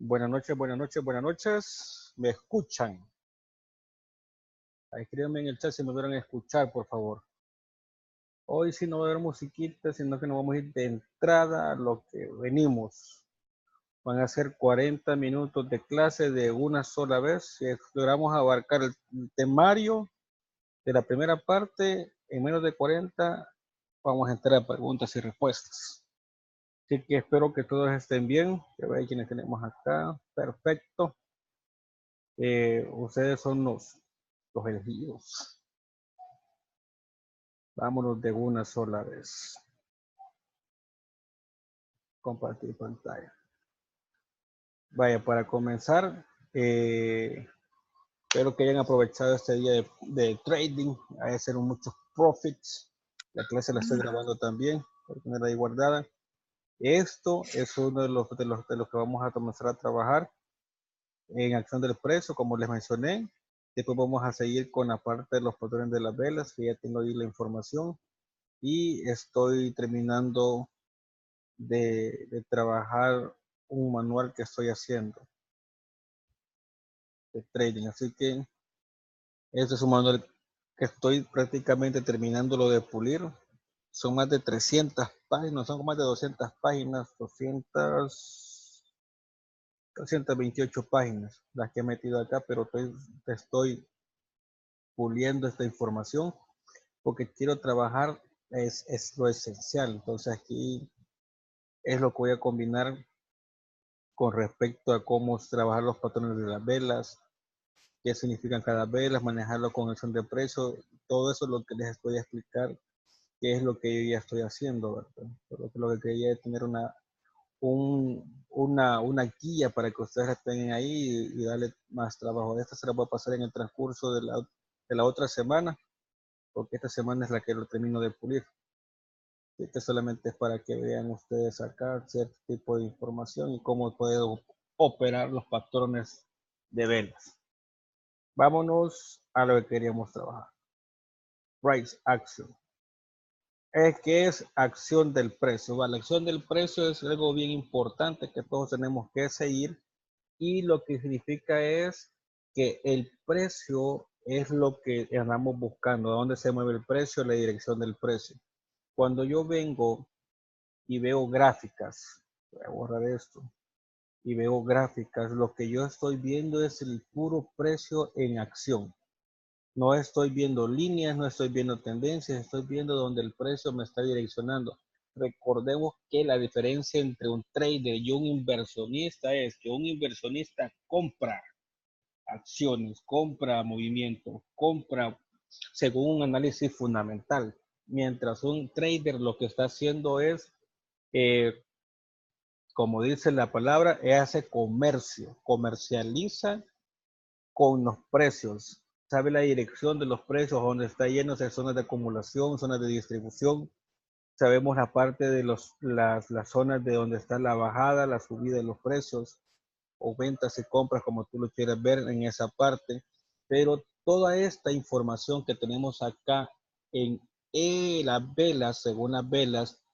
Buenas noches, buenas noches, buenas noches. ¿Me escuchan? Escríbanme en el chat si me vieron escuchar, por favor. Hoy sí no va a haber musiquita, sino que nos vamos a ir de entrada a lo que venimos. Van a ser 40 minutos de clase de una sola vez. Si logramos abarcar el temario de la primera parte en menos de 40, vamos a entrar a preguntas y respuestas. Así que espero que todos estén bien. Que vean quienes tenemos acá. Perfecto. Ustedes son los elegidos. Vámonos de una sola vez. Compartir pantalla. Vaya, para comenzar, espero que hayan aprovechado este día de trading. Hay hacer muchos profits. La clase la estoy grabando también, por tenerla ahí guardada. Esto es uno de los que vamos a comenzar a trabajar en acción del precio, como les mencioné. Después vamos a seguir con la parte de los patrones de las velas, que ya tengo ahí la información. Y estoy terminando de trabajar un manual que estoy haciendo de trading. Así que este es un manual que estoy prácticamente terminándolo de pulir. Son más de 300 páginas, son más de 200 páginas, 228 páginas las que he metido acá, pero estoy puliendo esta información porque quiero trabajar, es lo esencial. Entonces aquí es lo que voy a combinar con respecto a cómo trabajar los patrones de las velas, qué significan cada vela, manejarlo con acción de precio, todo eso es lo que les estoy a explicar, qué es lo que yo ya estoy haciendo, ¿verdad? Lo que quería es tener una guía para que ustedes la tengan ahí y darle más trabajo. Esta se la voy a pasar en el transcurso de la otra semana, porque esta semana es la que lo termino de pulir. Este solamente es para que vean ustedes acá cierto tipo de información y cómo puedo operar los patrones de velas. Vámonos a lo que queríamos trabajar. Price action. ¿Qué es acción del precio? La acción del precio es algo bien importante que todos tenemos que seguir, y lo que significa es que el precio es lo que andamos buscando. ¿A dónde se mueve el precio? La dirección del precio. Cuando yo vengo y veo gráficas, voy a borrar esto, y veo gráficas, lo que yo estoy viendo es el puro precio en acción. No estoy viendo líneas, no estoy viendo tendencias, estoy viendo donde el precio me está direccionando. Recordemos que la diferencia entre un trader y un inversionista es que un inversionista compra acciones, compra movimientos, compra según un análisis fundamental. Mientras un trader lo que está haciendo es, como dice la palabra, hace comercio, comercializa con los precios, sabe la dirección de los precios, donde está lleno de zonas de acumulación, zonas de distribución. Sabemos la parte de las zonas de donde está la bajada, la subida de los precios, o ventas y compras, como tú lo quieras ver en esa parte. Pero toda esta información que tenemos acá en las velas, según las velas,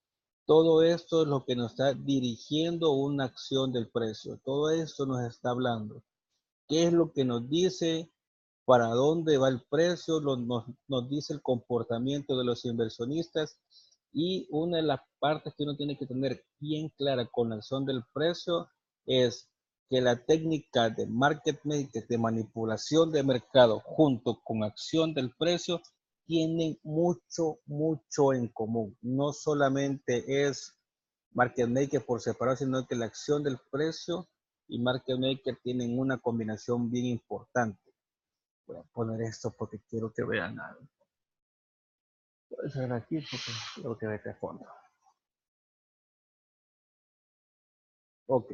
todo esto es lo que nos está dirigiendo una acción del precio. Todo esto nos está hablando. ¿Qué es lo que nos dice? ¿Para dónde va el precio? Nos dice el comportamiento de los inversionistas. Y una de las partes que uno tiene que tener bien clara con la acción del precio es que la técnica de market making, de manipulación de mercado, junto con acción del precio, tienen mucho en común. No solamente es market maker por separado, sino que la acción del precio y market maker tienen una combinación bien importante. Voy a poner esto porque quiero que vean algo. Voy a hacer aquí porque quiero que vean de fondo. Ok.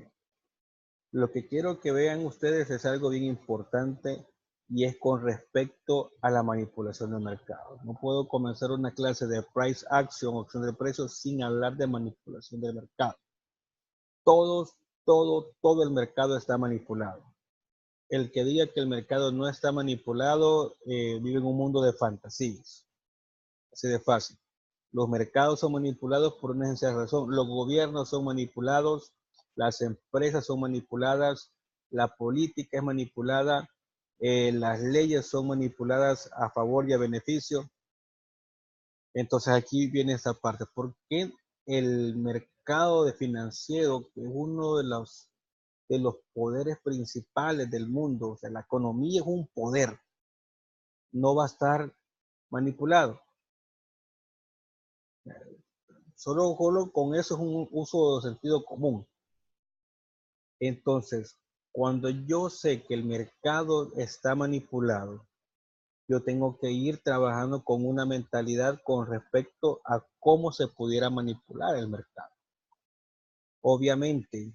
Lo que quiero que vean ustedes es algo bien importante, y es con respecto a la manipulación del mercado. No puedo comenzar una clase de price action, opción de precios, sin hablar de manipulación del mercado. Todo el mercado está manipulado. El que diga que el mercado no está manipulado vive en un mundo de fantasías. Así de fácil. Los mercados son manipulados por una sencilla razón. Los gobiernos son manipulados las empresas son manipuladas, la política es manipulada, las leyes son manipuladas a favor y a beneficio. Entonces aquí viene esta parte. ¿Por qué el mercado de financiero, que es uno de los poderes principales del mundo, o sea, la economía es un poder, no va a estar manipulado? Solo con eso es un uso de sentido común. Entonces, cuando yo sé que el mercado está manipulado, yo tengo que ir trabajando con una mentalidad con respecto a cómo se pudiera manipular el mercado. Obviamente,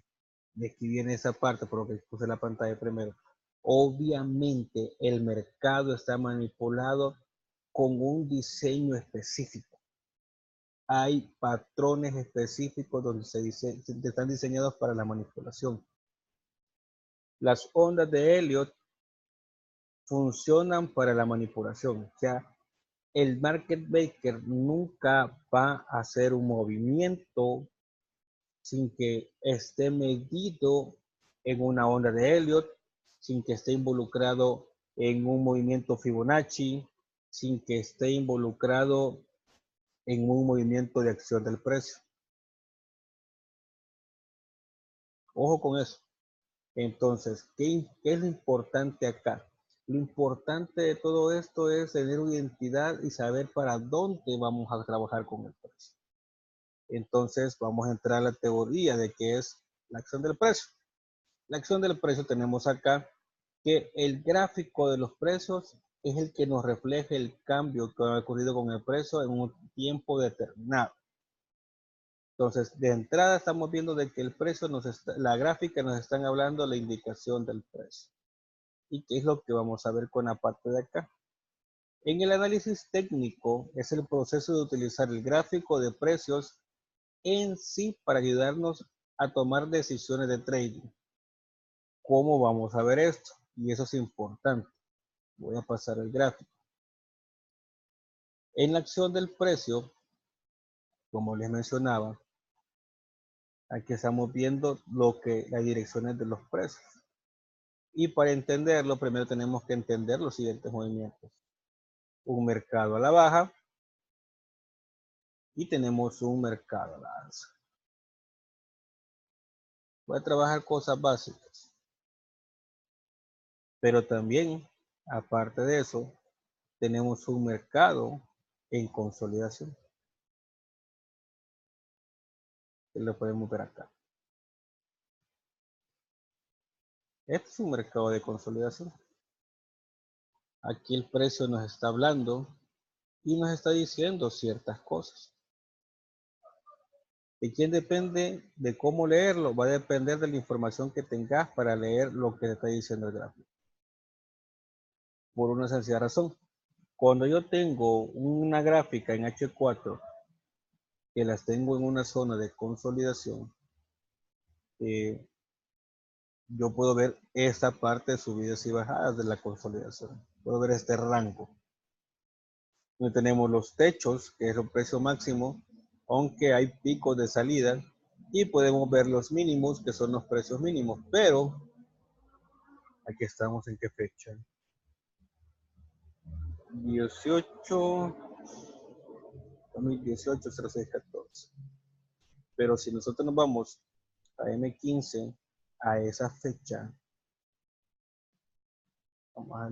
de aquí viene esa parte, por lo que puse la pantalla primero. Obviamente, el mercado está manipulado con un diseño específico. Hay patrones específicos donde están diseñados para la manipulación. Las ondas de Elliot funcionan para la manipulación. O sea, el market maker nunca va a hacer un movimiento sin que esté medido en una onda de Elliot, sin que esté involucrado en un movimiento Fibonacci, sin que esté involucrado en un movimiento de acción del precio. Ojo con eso. Entonces, ¿qué es lo importante acá? Lo importante de todo esto es tener una identidad y saber para dónde vamos a trabajar con el precio. Entonces, vamos a entrar a la teoría de qué es la acción del precio. La acción del precio tenemos acá que el gráfico de los precios es el que nos refleja el cambio que ha ocurrido con el precio en un tiempo determinado. Entonces, de entrada estamos viendo de que el precio la gráfica nos están hablando la indicación del precio. ¿Y qué es lo que vamos a ver con la parte de acá? En el análisis técnico es el proceso de utilizar el gráfico de precios en sí para ayudarnos a tomar decisiones de trading. ¿Cómo vamos a ver esto? Y eso es importante. Voy a pasar el gráfico. En la acción del precio, como les mencionaba, aquí estamos viendo las direcciones de los precios. Y para entenderlo, primero tenemos que entender los siguientes movimientos. Un mercado a la baja y tenemos un mercado a la alza. Voy a trabajar cosas básicas. Pero también, aparte de eso, tenemos un mercado en consolidación. Que lo podemos ver acá. Este es un mercado de consolidación. Aquí el precio nos está hablando y nos está diciendo ciertas cosas. ¿De quién depende de cómo leerlo? Va a depender de la información que tengas para leer lo que te está diciendo el gráfico. Por una sencilla razón. Cuando yo tengo una gráfica en H4 que las tengo en una zona de consolidación, yo puedo ver esta parte de subidas y bajadas de la consolidación. Puedo ver este rango. Donde tenemos los techos, que es el precio máximo, aunque hay picos de salida, y podemos ver los mínimos, que son los precios mínimos, pero aquí estamos en qué fecha. 18, 2018, 0614. Pero si nosotros nos vamos a M15, a esa fecha, vamos a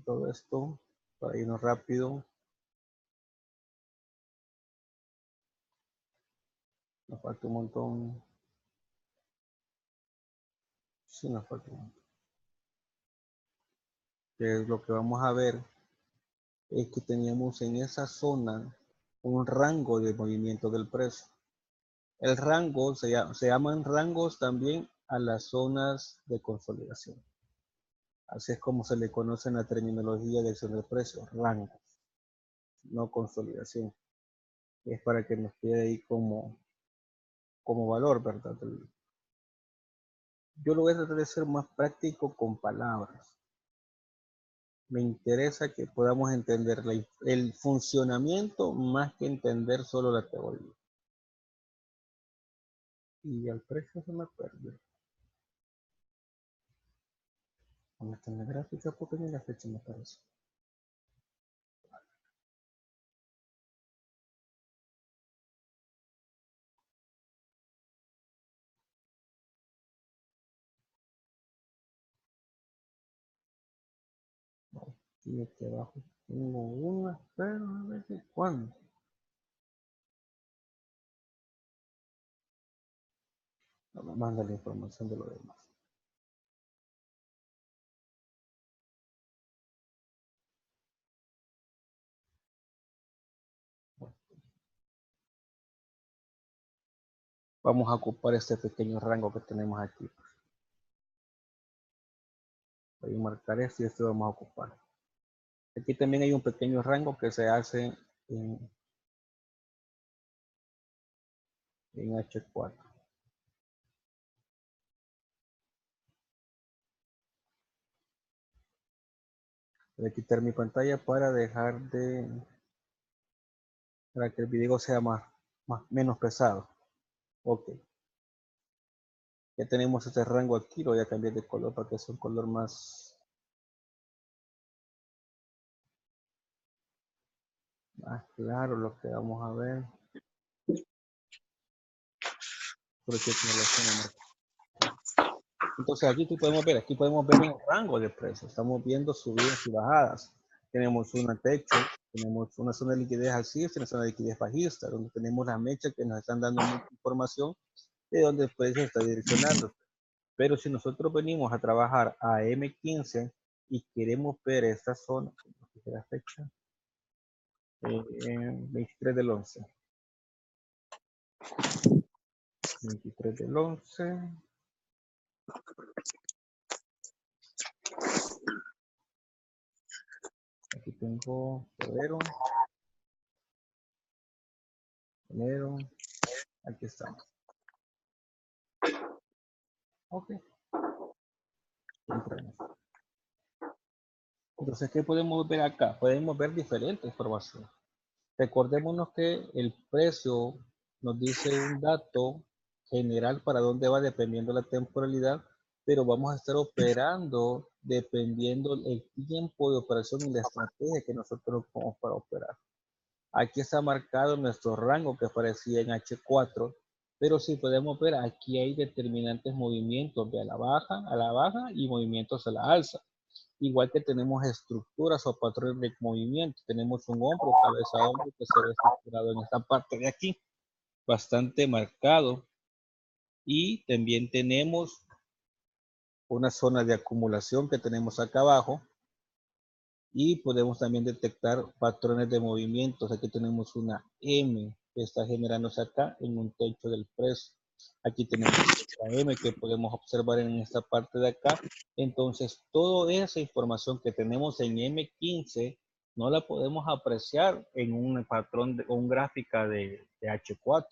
todo esto para irnos rápido. Nos falta un montón. Sí, nos falta un montón. Que es lo que vamos a ver es que teníamos en esa zona un rango de movimiento del precio. El rango se llaman rangos también a las zonas de consolidación. Así es como se le conoce en la terminología de acción del precio, rangos, no consolidación. Es para que nos quede ahí como valor, ¿verdad? Yo lo voy a tratar de ser más práctico con palabras. Me interesa que podamos entender el funcionamiento más que entender solo la teoría. Y el precio se me perdió. ¿Dónde está en la gráfica? Porque ni la fecha me aparece. Y aquí abajo tengo una, pero a ver si cuándo. No me manda la información de lo demás. Vamos a ocupar este pequeño rango que tenemos aquí. Voy a marcar esto y esto vamos a ocupar. Aquí también hay un pequeño rango que se hace en H4. Voy a quitar mi pantalla para dejar para que el video sea menos pesado. Ok. Ya tenemos este rango aquí, lo voy a cambiar de color para que sea un color más claro lo que vamos a ver. Entonces aquí podemos ver un rango de precios. Estamos viendo subidas y bajadas. Tenemos un techo, tenemos una zona de liquidez alcista y una zona de liquidez bajista, donde tenemos las mechas que nos están dando mucha información de dónde el precio está direccionando. Pero si nosotros venimos a trabajar a M15 y queremos ver esta zona, la fecha, 23 del 11. 23 del 11. Aquí tengo febrero, enero, aquí estamos. Ok. Entramos. Entonces, ¿qué podemos ver acá? Podemos ver diferentes información. Recordémonos que el precio nos dice un dato general para dónde va dependiendo la temporalidad, pero vamos a estar operando dependiendo el tiempo de operación y la estrategia que nosotros vamos para operar. Aquí está marcado nuestro rango que aparecía en H4, pero si podemos ver, aquí hay determinantes movimientos de a la baja y movimientos a la alza. Igual que tenemos estructuras o patrones de movimiento. Tenemos un hombro, cabeza a hombro que se ve estructurado en esta parte de aquí, bastante marcado. Y también tenemos una zona de acumulación que tenemos acá abajo. Y podemos también detectar patrones de movimientos. Aquí tenemos una M que está generándose acá en un techo del precio. Aquí tenemos la M que podemos observar en esta parte de acá. Entonces, toda esa información que tenemos en M15 no la podemos apreciar en un patrón o un gráfica de H4.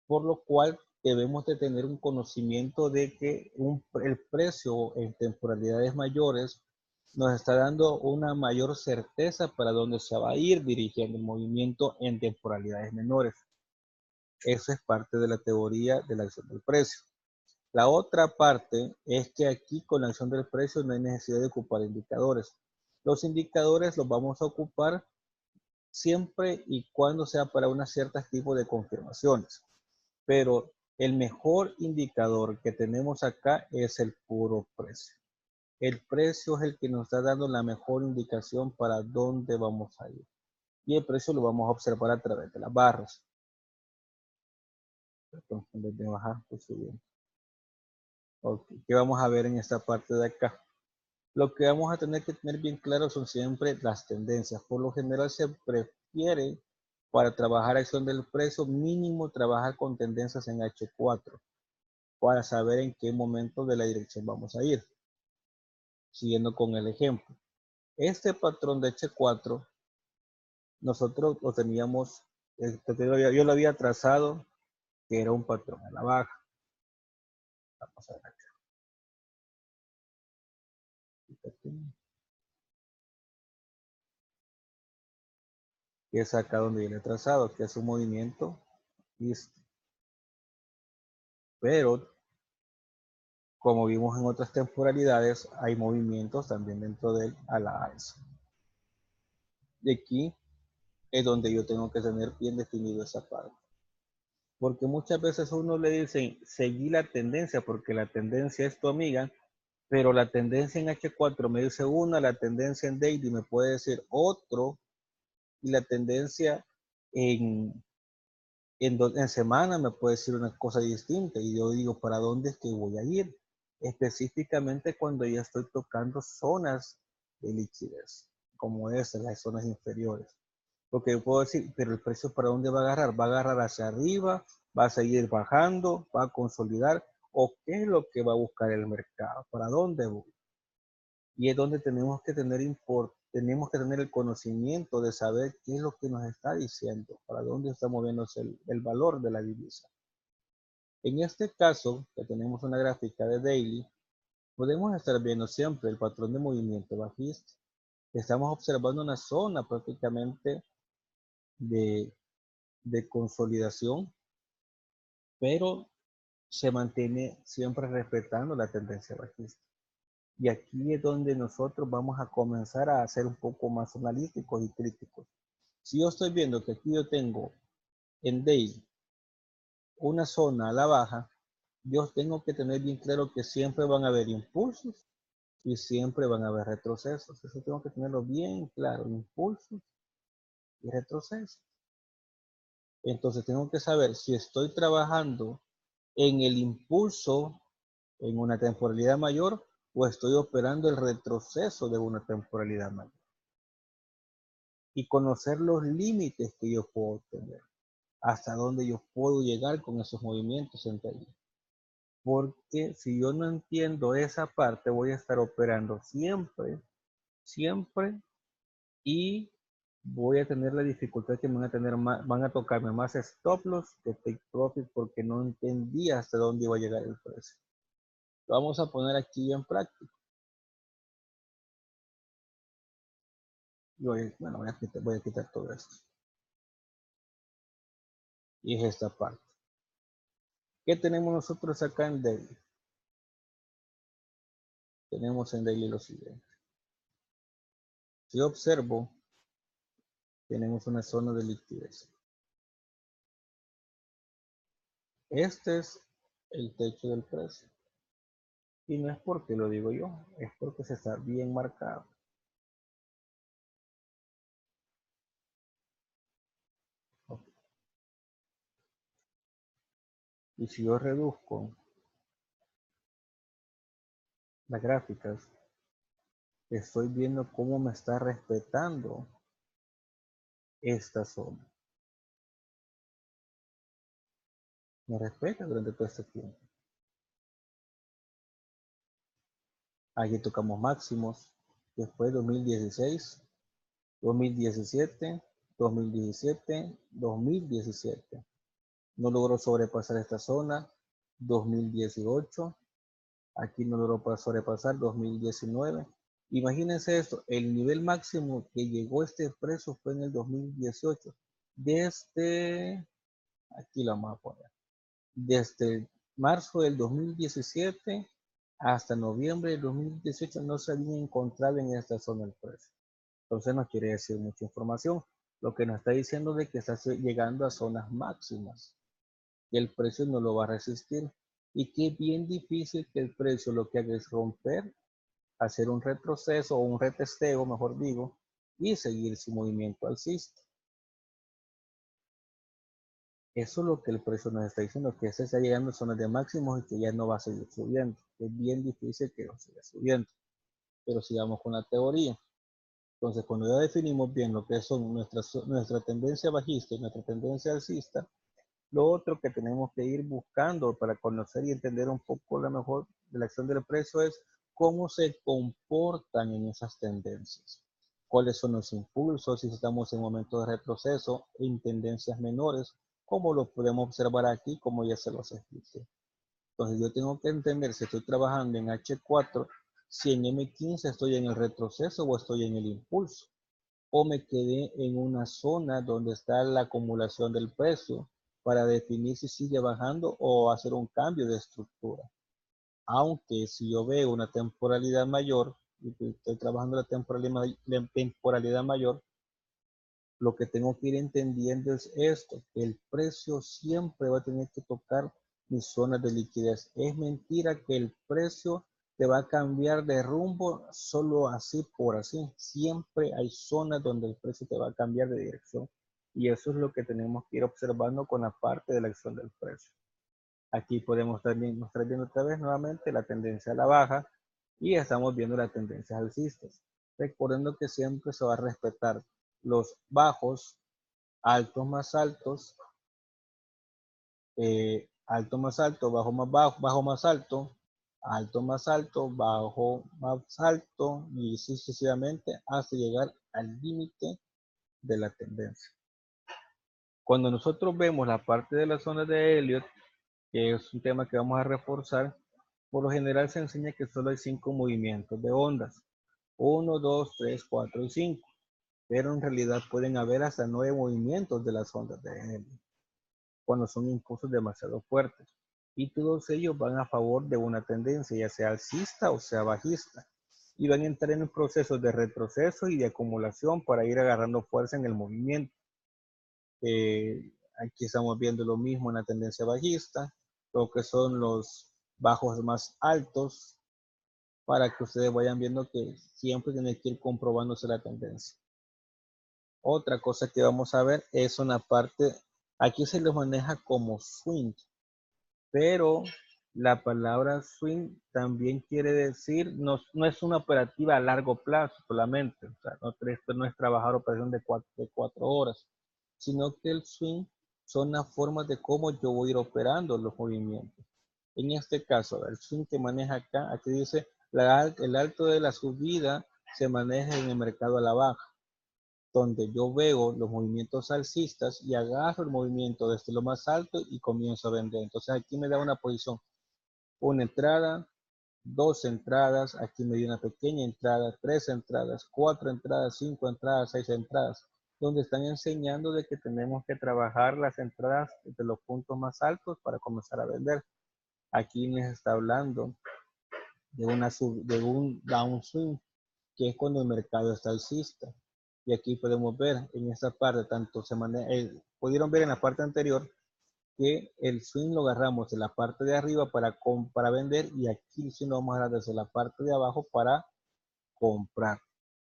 Por lo cual debemos de tener un conocimiento de que el precio en temporalidades mayores nos está dando una mayor certeza para dónde se va a ir dirigiendo el movimiento en temporalidades menores. Eso es parte de la teoría de la acción del precio. La otra parte es que aquí con la acción del precio no hay necesidad de ocupar indicadores. Los indicadores los vamos a ocupar siempre y cuando sea para un cierto tipo de confirmaciones. Pero el mejor indicador que tenemos acá es el puro precio. El precio es el que nos está dando la mejor indicación para dónde vamos a ir. Y el precio lo vamos a observar a través de las barras. Entonces, en vez de bajar, pues subimos. Okay. ¿Qué vamos a ver en esta parte de acá? Lo que vamos a tener que tener bien claro son siempre las tendencias. Por lo general se prefiere para trabajar acción del precio mínimo trabajar con tendencias en H4 para saber en qué momento de la dirección vamos a ir. Siguiendo con el ejemplo. Este patrón de H4 nosotros lo teníamos, yo lo había trazado que era un patrón a la baja. Vamos a ver acá. Y es acá donde viene trazado, que es un movimiento. Listo. pero como vimos en otras temporalidades, hay movimientos también dentro de él a la alza. Y aquí es donde yo tengo que tener bien definido esa parte. Porque muchas veces a uno le dicen, seguí la tendencia, porque la tendencia es tu amiga, pero la tendencia en H4 me dice una, la tendencia en daily me puede decir otro, y la tendencia en, en semana me puede decir una cosa distinta, y yo digo, ¿para dónde es que voy a ir? Específicamente cuando ya estoy tocando zonas de liquidez, como esas, las zonas inferiores. Porque yo puedo decir, pero el precio ¿para dónde va a agarrar? ¿Va a agarrar hacia arriba? ¿Va a seguir bajando? ¿Va a consolidar? ¿O qué es lo que va a buscar el mercado? ¿Para dónde voy? Y es donde tenemos que tener el conocimiento de saber qué es lo que nos está diciendo, para dónde está moviéndose el valor de la divisa. En este caso, que tenemos una gráfica de daily, podemos estar viendo siempre el patrón de movimiento bajista. Estamos observando una zona prácticamente de consolidación, pero se mantiene siempre respetando la tendencia bajista. Y aquí es donde nosotros vamos a comenzar a ser un poco más analíticos y críticos. Si yo estoy viendo que aquí yo tengo en daily una zona a la baja, yo tengo que tener bien claro que siempre van a haber impulsos y siempre van a haber retrocesos. Eso tengo que tenerlo bien claro, impulsos y retrocesos. Entonces tengo que saber si estoy trabajando en el impulso en una temporalidad mayor o estoy operando el retroceso de una temporalidad mayor. Y conocer los límites que yo puedo tener, hasta dónde yo puedo llegar con esos movimientos entre ellos. Porque si yo no entiendo esa parte, voy a estar operando siempre, y voy a tener la dificultad que van a tocarme más stop loss que take profit porque no entendía hasta dónde iba a llegar el precio. Lo vamos a poner aquí en práctica. Bueno, voy a quitar todo esto. Y es esta parte. ¿Qué tenemos nosotros acá en daily? Tenemos en daily lo siguiente. Si observo, tenemos una zona de liquidez. Este es el techo del precio. Y no es porque lo digo yo, es porque se está bien marcado. Okay. Y si yo reduzco las gráficas, estoy viendo cómo me está respetando esta zona. Me respeta durante todo este tiempo. Aquí tocamos máximos, después 2016, 2017, 2017, 2017. No logró sobrepasar esta zona, 2018. Aquí no logró sobrepasar 2019. Imagínense esto, el nivel máximo que llegó este precio fue en el 2018. Desde, aquí lo vamos a poner, desde marzo del 2017 hasta noviembre del 2018 no se había encontrado en esta zona el precio. Entonces no quiere decir mucha información. Lo que nos está diciendo de que está llegando a zonas máximas y el precio no lo va a resistir. Y que es bien difícil que el precio lo que haga es romper, hacer un retroceso o un retesteo, mejor digo, y seguir su movimiento alcista. Eso es lo que el precio nos está diciendo, que se está llegando a zonas de máximos y que ya no va a seguir subiendo. Es bien difícil que no siga subiendo. Pero sigamos con la teoría. Entonces, cuando ya definimos bien lo que son nuestra tendencia bajista y nuestra tendencia alcista, lo otro que tenemos que ir buscando para conocer y entender un poco la mejor de la acción del precio es cómo se comportan en esas tendencias. Cuáles son los impulsos, si estamos en momentos de retroceso, en tendencias menores, como lo podemos observar aquí, como ya se los expliqué. Entonces yo tengo que entender si estoy trabajando en H4, si en M15 estoy en el retroceso o estoy en el impulso, o me quedé en una zona donde está la acumulación del precio para definir si sigue bajando o hacer un cambio de estructura. Aunque si yo veo una temporalidad mayor, y que estoy trabajando la temporalidad mayor, lo que tengo que ir entendiendo es esto, que el precio siempre va a tener que tocar mis zonas de liquidez. Es mentira que el precio te va a cambiar de rumbo solo así por así. Siempre hay zonas donde el precio te va a cambiar de dirección. Y eso es lo que tenemos que ir observando con la parte de la acción del precio. Aquí podemos también estar viendo otra vez nuevamente la tendencia a la baja y estamos viendo las tendencias alcistas. Recordando que siempre se va a respetar los bajos, altos más altos, alto más alto, bajo más bajo, bajo más alto, alto más alto, bajo más alto y sucesivamente hasta llegar al límite de la tendencia. Cuando nosotros vemos la parte de la zona de Elliott, que es un tema que vamos a reforzar, por lo general se enseña que solo hay 5 movimientos de ondas. 1, 2, 3, 4 y 5. Pero en realidad pueden haber hasta 9 movimientos de las ondas de Elliott cuando son impulsos demasiado fuertes. Y todos ellos van a favor de una tendencia, ya sea alcista o sea bajista. Y van a entrar en un proceso de retroceso y de acumulación para ir agarrando fuerza en el movimiento. Aquí estamos viendo lo mismo en la tendencia bajista, lo que son los bajos más altos, para que ustedes vayan viendo que siempre tiene que ir comprobándose la tendencia. Otra cosa que vamos a ver es una parte, aquí se les maneja como swing, pero la palabra swing también quiere decir, no es una operativa a largo plazo solamente, o sea, esto no es trabajar operación de 4 horas, sino que el swing son las formas de cómo yo voy a ir operando los movimientos. En este caso, el swing que maneja acá, aquí dice, el alto de la subida se maneja en el mercado a la baja, donde yo veo los movimientos alcistas y agarro el movimiento desde lo más alto y comienzo a vender. Entonces aquí me da una posición, una entrada, 2 entradas, aquí me dio una pequeña entrada, 3 entradas, 4 entradas, 5 entradas, 6 entradas, donde están enseñando de que tenemos que trabajar las entradas de los puntos más altos para comenzar a vender. Aquí les está hablando de un downswing, que es cuando el mercado está alcista. Y aquí podemos ver en esta parte, tanto se maneja, pudieron ver en la parte anterior que el swing lo agarramos de la parte de arriba para vender y aquí el swing lo vamos a agarrar desde la parte de abajo para comprar,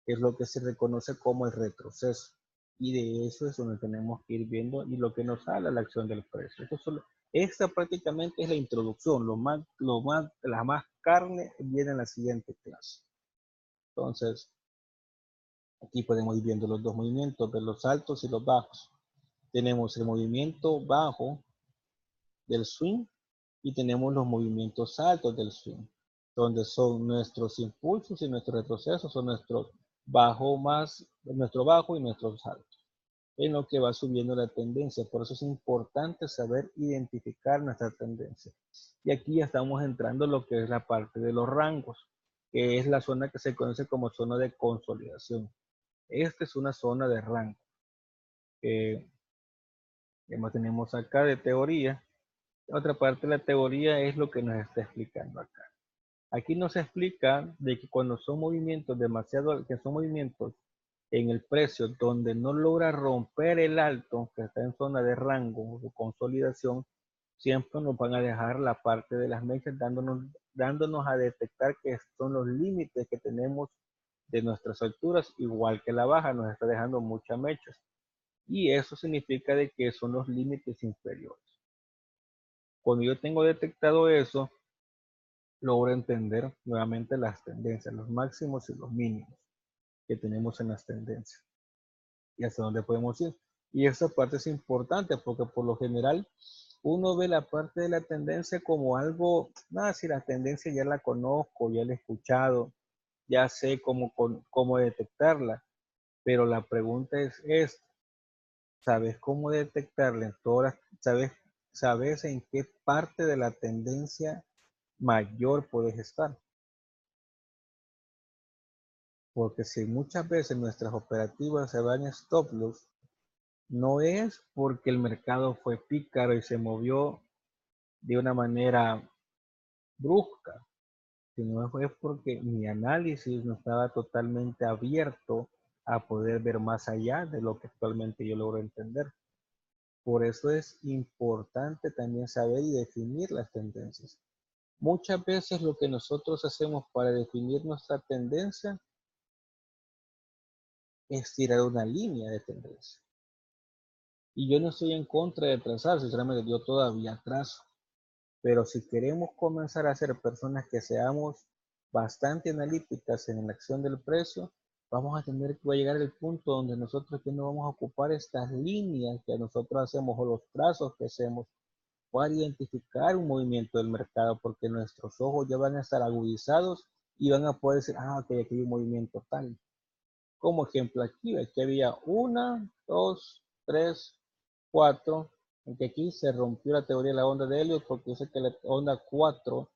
que es lo que se reconoce como el retroceso. Y de eso es donde tenemos que ir viendo y lo que nos habla la acción del precio. Esta prácticamente es la introducción, la más carne viene en la siguiente clase. Entonces, aquí podemos ir viendo los dos movimientos de los altos y los bajos. Tenemos el movimiento bajo del swing y tenemos los movimientos altos del swing, donde son nuestros impulsos y nuestros retrocesos, son nuestro bajo y nuestros altos, en lo que va subiendo la tendencia. Por eso es importante saber identificar nuestra tendencia. Y aquí ya estamos entrando en lo que es la parte de los rangos, que es la zona que se conoce como zona de consolidación. Esta es una zona de rango. Que tenemos acá de teoría. Otra parte de la teoría es lo que nos está explicando acá. Aquí nos explica de que cuando son movimientos que son movimientos en el precio donde no logra romper el alto, que está en zona de rango o consolidación, siempre nos van a dejar la parte de las mechas dándonos a detectar que son los límites que tenemos de nuestras alturas, igual que la baja nos está dejando muchas mechas. Y eso significa de que son los límites inferiores. Cuando yo tengo detectado eso, logro entender nuevamente las tendencias, los máximos y los mínimos que tenemos en las tendencias y hasta dónde podemos ir. Y esa parte es importante porque por lo general uno ve la parte de la tendencia como algo, nada, si la tendencia ya la conozco, ya la he escuchado, ya sé cómo detectarla, pero la pregunta es, ¿sabes cómo detectarla en todas sabes en qué parte de la tendencia mayor puedes estar? Porque si muchas veces nuestras operativas se van a stop loss, No es porque el mercado fue pícaro y se movió de una manera brusca, sino fue porque mi análisis no estaba totalmente abierto a poder ver más allá de lo que actualmente yo logro entender. Por eso es importante también saber y definir las tendencias. Muchas veces lo que nosotros hacemos para definir nuestra tendencia es tirar una línea de tendencia. Y yo no estoy en contra de trazar, sinceramente yo todavía trazo. Pero si queremos comenzar a ser personas que seamos bastante analíticas en la acción del precio, vamos a tener que llegar al punto donde nosotros que no vamos a ocupar estas líneas que nosotros hacemos o los trazos que hacemos para identificar un movimiento del mercado, porque nuestros ojos ya van a estar agudizados y van a poder decir, ah, ok, aquí hay un movimiento tal. Como ejemplo aquí había una, dos, tres, cuatro, aunque aquí se rompió la teoría de la onda de Elliot porque dice que la onda 4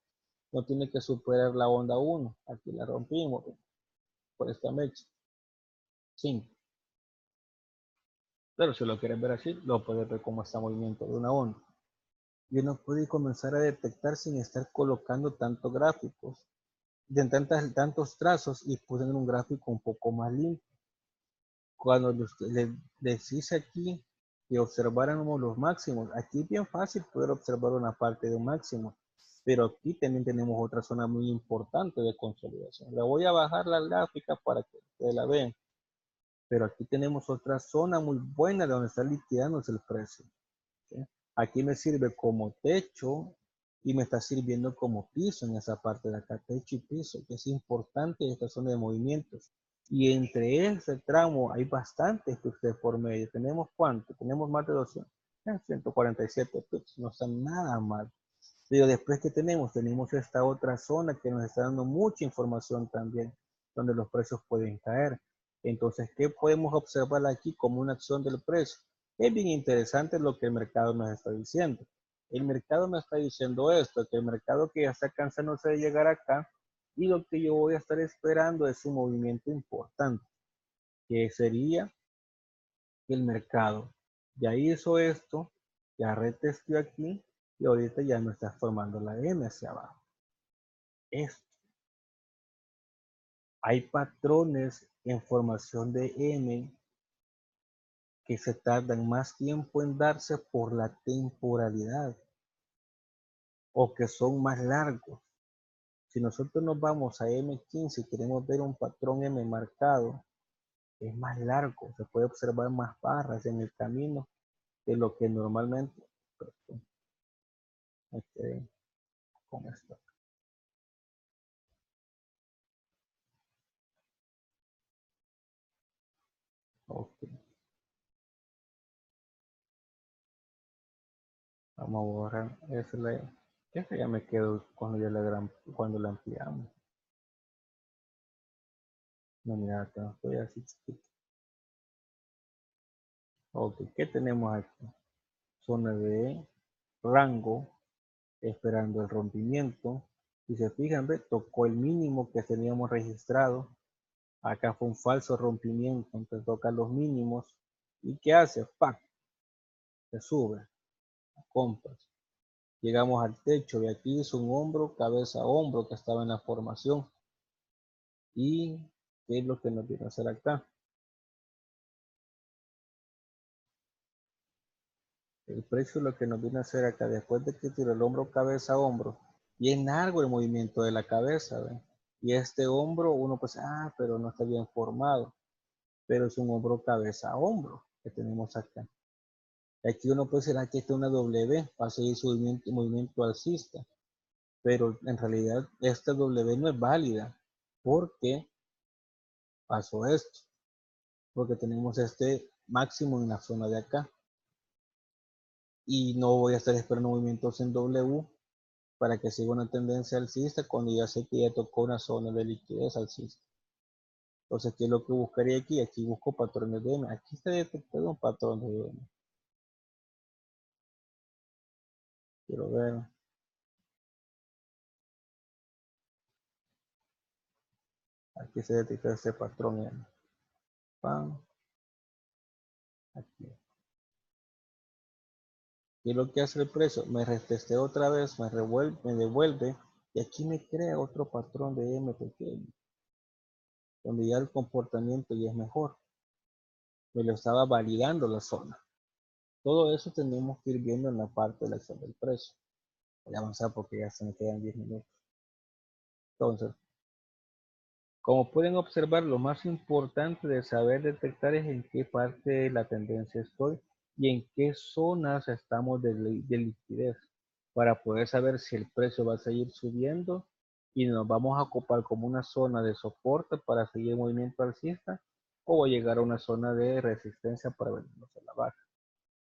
no tiene que superar la onda 1. Aquí la rompimos por esta mecha. 5. Pero si lo quieres ver así, lo puedes ver como está movimiento de una onda. Y uno puede comenzar a detectar sin estar colocando tantos gráficos, de tantos trazos y poner un gráfico un poco más limpio. Cuando le decís aquí que observáramos los máximos, aquí es bien fácil poder observar una parte de un máximo, pero aquí también tenemos otra zona muy importante de consolidación. Le voy a bajar la gráfica para que ustedes la vean, pero aquí tenemos otra zona muy buena de donde está liquidándose el precio. ¿Sí? Aquí me sirve como techo y me está sirviendo como piso en esa parte de acá, techo y piso, que es importante esta zona de movimientos. Y entre ese tramo hay bastantes pips por medio. ¿Tenemos cuánto? Tenemos más de 200, 147 pips, no está nada mal. Pero después que tenemos esta otra zona que nos está dando mucha información también, donde los precios pueden caer. Entonces, ¿qué podemos observar aquí como una acción del precio? Es bien interesante lo que el mercado nos está diciendo. El mercado me está diciendo esto, que el mercado que ya está cansándose de llegar acá y lo que yo voy a estar esperando es un movimiento importante, que sería que el mercado ya hizo esto, ya retesteó aquí y ahorita ya no está formando la M hacia abajo. Esto. Hay patrones en formación de M que se tardan más tiempo en darse por la temporalidad o que son más largos. Si nosotros nos vamos a M15 y queremos ver un patrón M marcado, es más largo, se puede observar más barras en el camino de lo que normalmente okay, con esto. Okay. Vamos a borrar ese ya me quedo cuando cuando la ampliamos. No, mira, acá estoy así chiquito. Ok, ¿qué tenemos aquí? Zona de rango, esperando el rompimiento. Si se fijan, ¿ve? Tocó el mínimo que teníamos registrado. Acá fue un falso rompimiento, entonces toca los mínimos. ¿Y qué hace? ¡Pac! Se sube, compras. Llegamos al techo y aquí hizo un hombro, cabeza, hombro que estaba en la formación. ¿Y qué es lo que nos viene a hacer acá? El precio lo que nos viene a hacer acá, después de que tiró el hombro, cabeza, hombro, y es largo el movimiento de la cabeza, ¿ven? Y este hombro, uno pues, pero no está bien formado, pero es un hombro, cabeza, hombro que tenemos acá. Aquí uno puede decir, aquí está una W, para seguir su movimiento alcista, pero en realidad esta W no es válida, porque pasó esto, porque tenemos este máximo en la zona de acá, y no voy a estar esperando movimientos en W para que siga una tendencia alcista cuando ya sé que ya tocó una zona de liquidez alcista. Entonces, ¿qué es lo que buscaría aquí? Aquí busco patrones de M. Aquí está detectado un patrón de M. Quiero ver. Aquí se detecta este patrón M. Pam. Aquí. ¿Qué es lo que hace el precio? Me retestea otra vez, me devuelve y aquí me crea otro patrón de M pequeño, donde ya el comportamiento ya es mejor. Me lo estaba validando la zona. Todo eso tenemos que ir viendo en la parte de la acción del precio. Voy a avanzar porque ya se me quedan 10 minutos. Entonces, como pueden observar, lo más importante de saber detectar es en qué parte de la tendencia estoy y en qué zonas estamos de liquidez para poder saber si el precio va a seguir subiendo y nos vamos a ocupar como una zona de soporte para seguir el movimiento alcista o va a llegar a una zona de resistencia para venirnos a la baja.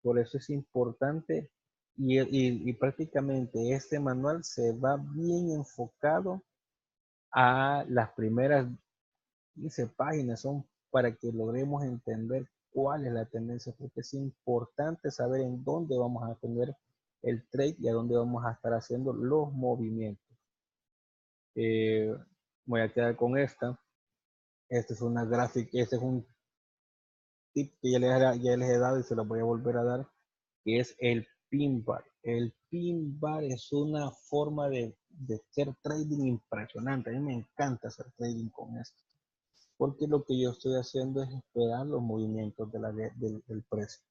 Por eso es importante y prácticamente este manual se va bien enfocado a las primeras 15 páginas, son para que logremos entender cuál es la tendencia, porque es importante saber en dónde vamos a tener el trade y a dónde vamos a estar haciendo los movimientos. Eh, Voy a quedar con esta. Esta es una gráfica, este es un tip que ya les he dado y se lo voy a volver a dar, que es el pin bar. El pin bar es una forma de hacer trading impresionante. A mí me encanta hacer trading con esto, porque lo que yo estoy haciendo es esperar los movimientos del precio.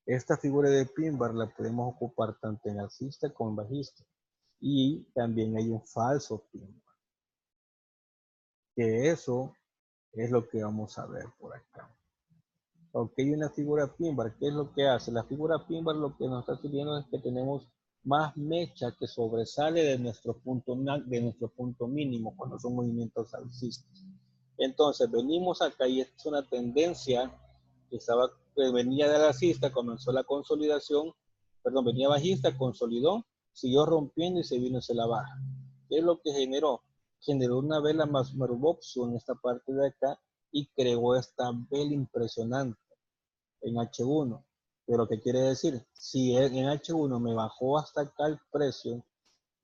Esta figura de pin bar la podemos ocupar tanto en alcista como en bajista. Y también hay un falso pin bar, que eso es lo que vamos a ver por acá. Ok, una figura pinbar, ¿qué es lo que hace? La figura pinbar lo que nos está sirviendo es que tenemos más mecha que sobresale de nuestro punto mínimo cuando son movimientos alcistas. Entonces venimos acá y es una tendencia que venía de la alcista, comenzó la consolidación, perdón, venía bajista, consolidó, siguió rompiendo y se vino hacia la baja. ¿Qué es lo que generó? Generó una vela más Maruboxu en esta parte de acá y creó esta vela impresionante en H1. Pero ¿qué quiere decir? Si en H1 me bajó hasta acá el precio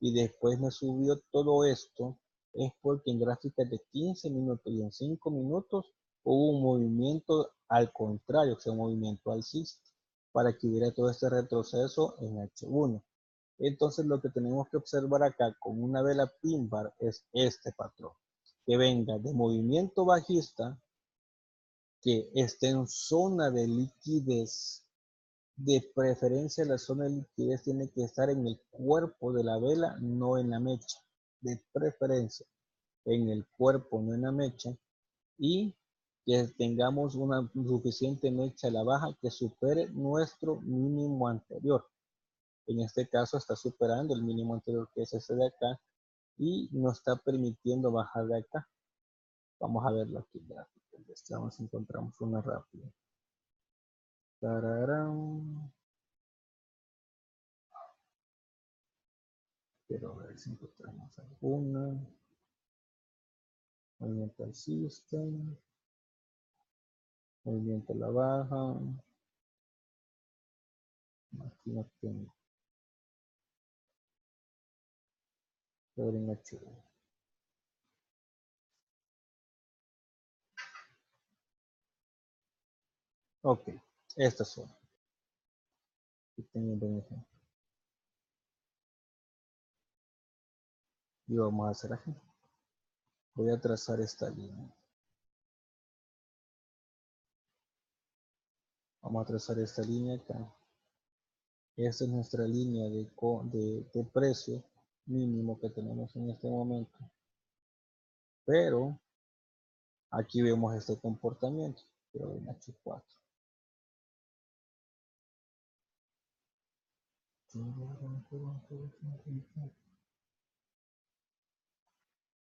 y después me subió todo esto, es porque en gráficas de 15 minutos y en 5 minutos hubo un movimiento al contrario, o sea, un movimiento alcista, para que hubiera todo este retroceso en H1. Entonces lo que tenemos que observar acá con una vela pin bar es este patrón, que venga de movimiento bajista, que esté en zona de liquidez. De preferencia la zona de liquidez tiene que estar en el cuerpo de la vela, no en la mecha. De preferencia en el cuerpo, no en la mecha. Y que tengamos una suficiente mecha a la baja que supere nuestro mínimo anterior. En este caso está superando el mínimo anterior, que es ese de acá, y no está permitiendo bajar de acá. Vamos a verlo aquí en gráfico. Vamos, encontramos una rápida. Tararán. Quiero ver si encontramos alguna. Movimiento alcista. Movimiento a la baja. Aquí no tengo. Pero en H. Ok, estas son. Aquí tengo un buen ejemplo. Y vamos a hacer aquí. Voy a trazar esta línea. Vamos a trazar esta línea acá. Esta es nuestra línea de precio mínimo que tenemos en este momento. Pero aquí vemos este comportamiento. Pero en H4.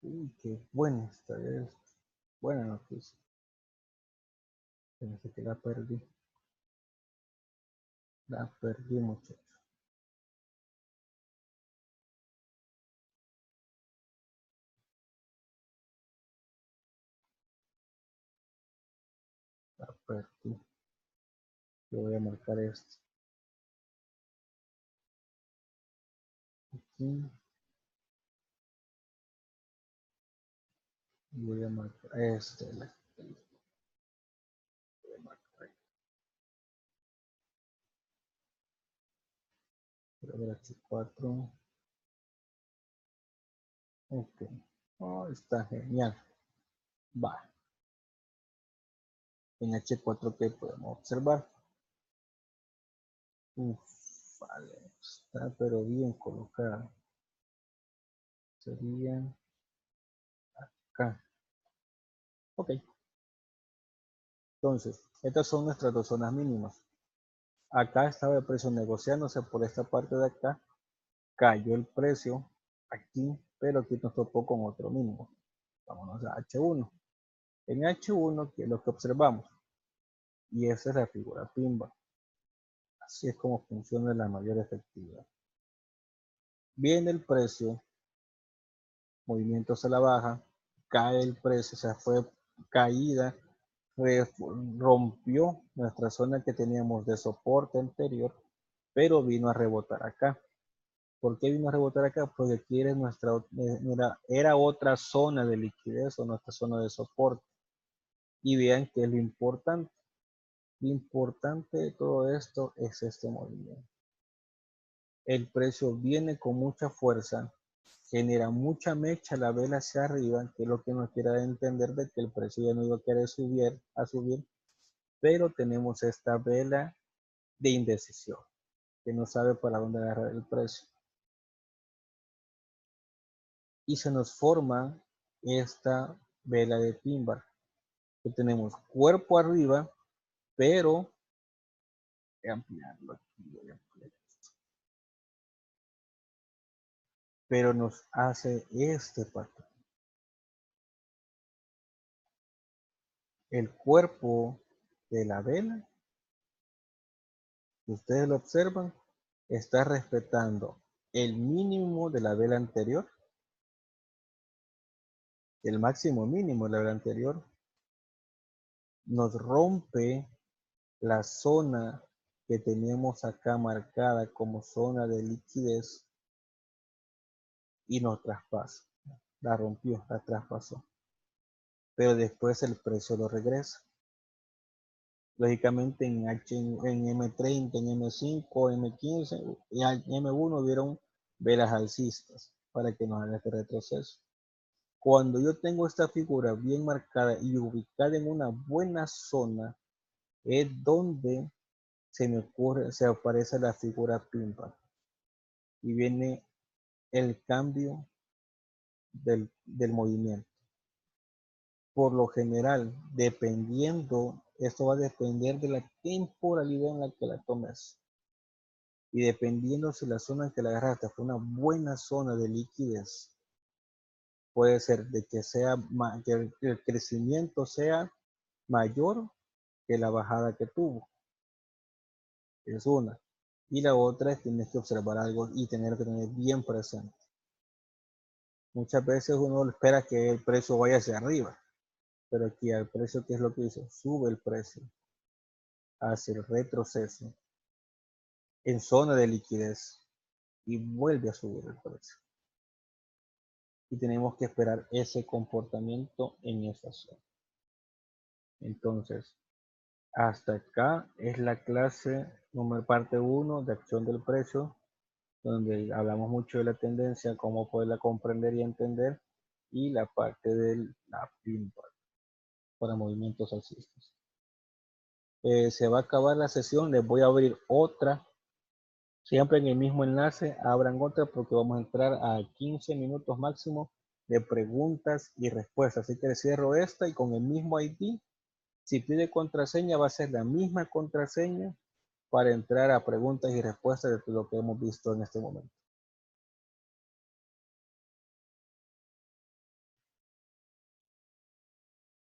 Uy, qué buena esta es. Buena noticia. Pensé que la perdí. La perdí, muchachos. La perdí. Yo voy a marcar esto. Aquí. Y voy a marcar este. Voy a marcar. ver, H4. Ok. Oh, está genial. Va. En H4 que podemos observar. Uf, vale. Está pero bien colocada. Sería acá. Ok. Entonces, estas son nuestras dos zonas mínimas. Acá estaba el precio negociándose por esta parte de acá. Cayó el precio aquí, pero aquí nos topó con otro mínimo. Vámonos a H1. En H1, que es lo que observamos, y esa es la figura PIMBA. Así es como funciona la mayor efectividad. Viene el precio, movimientos a la baja, cae el precio, o sea, fue caída, rompió nuestra zona que teníamos de soporte anterior, pero vino a rebotar acá. ¿Por qué vino a rebotar acá? Porque aquí era otra zona de liquidez o nuestra zona de soporte. Y vean que es lo importante. Lo importante de todo esto es este movimiento. El precio viene con mucha fuerza, genera mucha mecha la vela hacia arriba, que es lo que nos quiere entender de que el precio ya no iba a querer subir, pero tenemos esta vela de indecisión, que no sabe para dónde agarrar el precio. Y se nos forma esta vela de pin bar, que tenemos cuerpo arriba, pero voy a ampliarlo aquí, pero nos hace este patrón. El cuerpo de la vela, si ustedes lo observan, está respetando el mínimo de la vela anterior, el máximo mínimo de la vela anterior, nos rompe la zona que tenemos acá marcada como zona de liquidez y nos traspasa. La rompió, la traspasó. Pero después el precio lo regresa. Lógicamente en M30, en M5, M15 y en M1 vieron velas alcistas para que nos haga este retroceso. Cuando yo tengo esta figura bien marcada y ubicada en una buena zona, es donde se aparece la figura PIMBA y viene el cambio del movimiento. Por lo general, esto va a depender de la temporalidad en la que la tomes. Y dependiendo si la zona en que la agarraste fue una buena zona de liquidez, puede ser de que el crecimiento sea mayor que la bajada que tuvo. Es una. Y la otra es que tienes que observar algo y tener que tener bien presente. Muchas veces uno espera que el precio vaya hacia arriba, pero aquí al precio, ¿qué es lo que dice? Sube el precio hacia el retroceso en zona de liquidez y vuelve a subir el precio. Y tenemos que esperar ese comportamiento en esa zona. Entonces, hasta acá es la clase parte 1 de acción del precio, donde hablamos mucho de la tendencia, cómo poderla comprender y entender, y la parte de la PIMBA para movimientos alcistas. Se va a acabar la sesión, les voy a abrir otra, siempre en el mismo enlace, abran otra porque vamos a entrar a 15 minutos máximo de preguntas y respuestas, así que cierro esta y con el mismo ID, si pide contraseña va a ser la misma contraseña para entrar a preguntas y respuestas de lo que hemos visto en este momento.